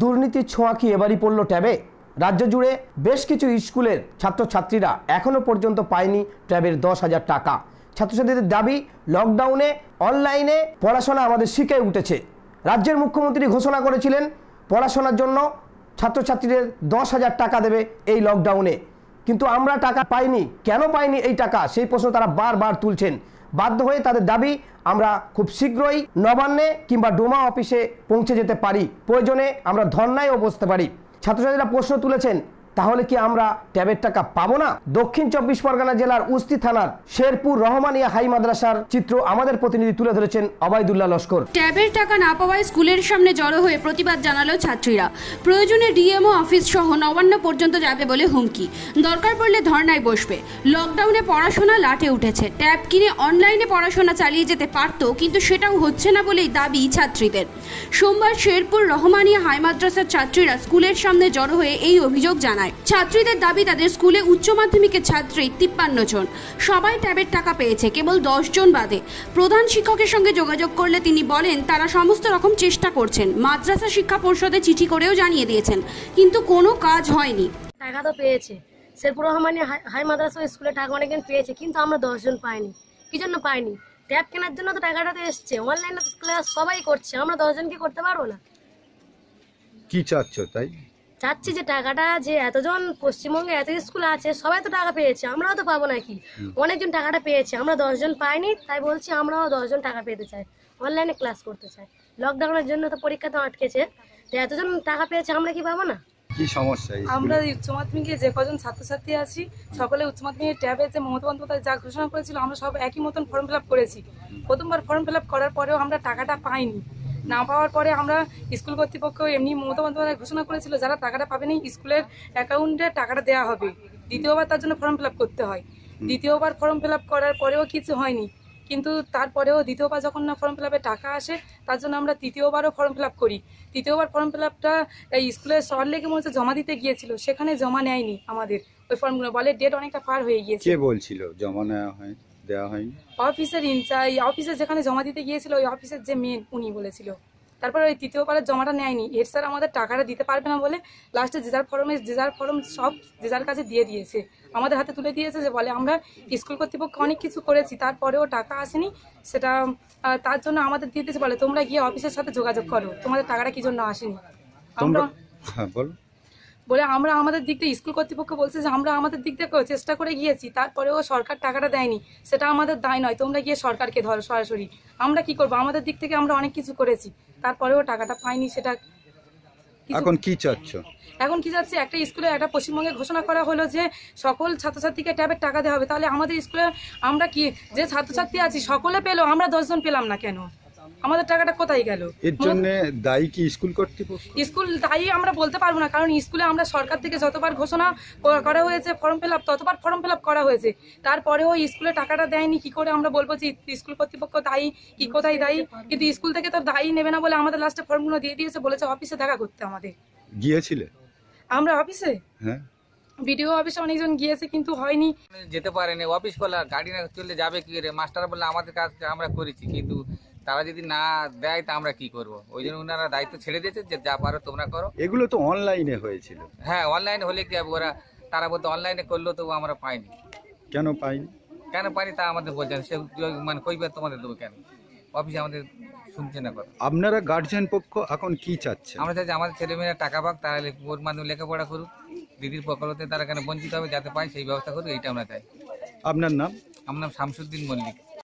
দুর্নীতির ছোঁয়া কি এবারই পড়ল ট্যাবে? রাজ্য জুড়ে বেশ কিছু স্কুলের ছাত্রছাত্রীরা এখনও পর্যন্ত পায়নি ট্যাবের 10,000 টাকা। ছাত্রছাত্রীদের দাবি, লকডাউনে অনলাইনে পড়াশোনা আমাদের শিখে উঠেছে। রাজ্যের মুখ্যমন্ত্রী ঘোষণা করেছিলেন পড়াশোনার জন্য ছাত্রছাত্রীদের 10,000 টাকা দেবে এই লকডাউনে, কিন্তু আমরা টাকা পাইনি। কেন পাইনি এই টাকা, সেই প্রশ্ন তারা বারবার তুলছেন। বাধ্য হয়ে তাদের দাবি, আমরা খুব শীঘ্রই নবান্নে কিংবা ডোমা অফিসে পৌঁছে যেতে পারি, প্রয়োজনে আমরা ধর্নায়ও বসতে পারি। ছাত্রছাত্রীরা প্রশ্ন তুলেছেন, তাহলে কি আমরা ট্যাবের টাকা পাবো না? দক্ষিণ 24 পরগনা জেলার উস্তি থানার শেরপুর রহমানিয়া হাই মাদ্রাসার চিত্র আমাদের প্রতিনিধি তুলে ধরেছেন অবায়দুল্লাহ লস্কর। ট্যাবের টাকা না পাওয়ায় স্কুলের সামনে জড়ো হয়ে প্রতিবাদ জানালো ছাত্রীরা। প্রয়োজনে ডিএমও অফিস সহ নবান্ন পর্যন্ত যাবে বলে হুমকি। দরকার পড়লে ধর্নায় বসবে। লকডাউনে পড়াশোনা লাটে উঠেছে। ট্যাব কিনে অনলাইনে পড়াশোনা চালিয়ে যেতে পারত, কিন্তু সেটাও হচ্ছে না বলেই দাবি ছাত্রীদের। সোমবার শেরপুর রহমানিয়া হাই মাদ্রাসার ছাত্রীরা স্কুলের সামনে জড়ো হয়ে এই অভিযোগ জানায়। ছাত্রীদের দাবি, তাদের স্কুলে উচ্চ মাধ্যমিকের ছাত্রী 53 জন, সবাই ট্যাবের টাকা পেয়েছে, কেবল 10 জন বাদে। প্রধান শিক্ষকের সঙ্গে যোগাযোগ করলে তিনি বলেন তারা সমস্ত রকম চেষ্টা করছেন। মাদ্রাসা শিক্ষা পর্ষদে চিঠি করেও জানিয়ে দিয়েছেন, কিন্তু কোনো কাজ হয়নি। টাকা তো পেয়েছে, শেরপুর রহমানিয়া হাই মাদ্রাসা স্কুলে টাকা অনেকজন পেয়েছে, কিন্তু আমরা 10 জন পাইনি। কি জন্য পাইনি? ট্যাব কেনার জন্য তো টাকাটা তো এসছে, অনলাইনে ক্লাস সবাই করছে, আমরা 10 জন কি করতে পারবো না? কি চাচ্ছ? তাই চাচ্ছি যে টাকাটা, যে এতজন পশ্চিমবঙ্গে এত স্কুল আছে, সবাই তো টাকা পেয়েছে, আমরাও তো পাবো নাকি? অনেকজন টাকাটা পেয়েছে, আমরা 10 জন পাইনি। তাই বলছি আমরাও 10 জন টাকা পেতে চাই, অনলাইনে ক্লাস করতে চাই। লকডাউনের জন্য তো পরীক্ষা তো আটকেছে, তো এতজন টাকা পেয়েছে, আমরা কি পাবো না? কি সমস্যা? আমরা উচ্চ মাধ্যমিকে যে কজন ছাত্রছাত্রী আছি, সকলে উচ্চ মাধ্যমিকের ট্যাবে যে মমতা বন্দ্যোপাধ্যায় যা ঘোষণা করেছিল, আমরা সব একই মতন ফর্ম ফিল আপ করেছি। প্রথমবার ফর্ম ফিল আপ করার পরেও আমরা টাকাটা পাইনি। না পাওয়ার পরে আমরা স্কুল কর্তৃপক্ষ এমনি মমতা বন্দ্যোপাধ্যায় ঘোষণা করেছিল যারা টাকাটা পাবেনি স্কুলের অ্যাকাউন্টে টাকাটা দেওয়া হবে। দ্বিতীয়বার তার জন্য ফর্ম ফিল আপ করতে হয়। দ্বিতীয়বার ফর্ম ফিল আপ করার পরেও কিছু হয়নি, কিন্তু তারপরেও দ্বিতীয়বার যখন না ফর্ম ফিল আপে টাকা আসে, তার জন্য আমরা তৃতীয়বারও ফর্ম ফিল আপ করি। তৃতীয়বার ফর্ম ফিল আপটা এই স্কুলের সল্টলেকে মনে হচ্ছে জমা দিতে গিয়েছিল, সেখানে জমা নেয়নি আমাদের ওই ফর্মগুলো, বলে ডেট অনেকটা পার হয়ে গিয়েছে। কে বলছিল জমা নেওয়া হয় দেওয়া হয়নি? অফিসের ইনচার্জ, অফিসে যেখানে জমা দিতে গিয়েছিল ওই অফিসের যে মেন, উনি বলেছিল। তারপরে ওই তৃতীয়বারের জমাটা নেয়নি। হেড স্যার আমাদের টাকাটা দিতে পারবে না বলে লাস্টে যে যার ফর্ম সব যে যার কাছে দিয়ে দিয়েছে, আমাদের হাতে তুলে দিয়েছে, যে বলে আমরা স্কুল কর্তৃপক্ষ অনেক কিছু করেছি, তারপরেও টাকা আসেনি। সেটা তার জন্য আমাদের দিয়ে দিয়েছে, বলে তোমরা গিয়ে অফিসের সাথে যোগাযোগ করো, তোমাদের টাকাটা কি জন্য আসেনি। আমরা বলে আমরা আমাদের দিক থেকে, স্কুল কর্তৃপক্ষ বলছে যে আমরা আমাদের দিক থেকে চেষ্টা করে গিয়েছি, তারপরেও সরকার টাকাটা দেয়নি। সেটা আমাদের দায় নয়, তোমরা গিয়ে সরকারকে ধরো সরাসরি। আমরা কি করবো? আমাদের দিক থেকে আমরা অনেক কিছু করেছি, তারপরেও টাকাটা পাইনি। সেটা এখন কি চাচ্ছ? এখন কি যাচ্ছে, একটা স্কুলে একটা পশ্চিমবঙ্গে ঘোষণা করা হলো যে সকল ছাত্রছাত্রীকে ট্যাবের টাকা দেওয়া হবে। তাহলে আমাদের স্কুলে আমরা কি, যে ছাত্রছাত্রী আছি সকলে পেলো, আমরা 10 জন পেলাম না কেন? আমাদের টাকাটা কোথায় গেল? এর জন্য দায়ী কি স্কুল কর্তৃপক্ষ? স্কুল দায়ী আমরা বলতে পারবো না, কারণ স্কুলে আমরা সরকার থেকে যতবার ঘোষণা করা হয়েছে ফর্ম ফিল আপ, ততবার ফর্ম ফিল আপ করা হয়েছে, তারপরেও স্কুলে টাকাটা দেয়নি। কি করে আমরা বলবো যে স্কুল কর্তৃপক্ষ দায়ী, কি কোথায় দায়ী? কিন্তু স্কুল থেকে তো দায়ী নেবে না বলে আমাদের লাস্টে ফর্মগুলো দিয়ে দিয়েছে, বলেছে অফিসে দেখা করতে। আমাদের গিয়েছিলে? আমরা অফিসে, হ্যাঁ, বিডিও অফিসে অনেকজন গিয়েছে, কিন্তু হয়নি। যেতে পারেনি, অফিস খোলা, গাড়ি না চললে যাবে কি করে? মাস্টার বললে আমাদের কাজ আমরা করেছি, কিন্তু তারা যদি না দেয় তা আমরা কি করব? ওই জন্য ওনারা দায়িত্ব ছেড়ে দিয়েছে যে যা পারো তোমরা করো। এগুলো তো অনলাইনে হয়েছিল। হ্যাঁ, অনলাইনে হলে কি হবে? তারা বলতো অনলাইনে করলেও তো আমরা পাইনি। কেন পাইনি? কেন পাইনি তা আমাদের বলছেন, সে মানে কইবার তোমাদের দেবো কেন? অফিসে আমাদের শুনছে না কথা। আপনারা গার্জিয়ান পক্ষ এখন কি চাচ্ছে? আমরা চাই যে আমাদের ছেলেমেয়েরা টাকা পাক, তাহলে ওর মাধ্যমে লেখাপড়া করুক, দিদির প্রকল্পতে তারা কেন বঞ্চিত হবে, যাতে পায় সেই ব্যবস্থা করুক, এইটা আমরা চাই। আপনার নাম? আমার নাম শামসুদ্দিন মল্লিক।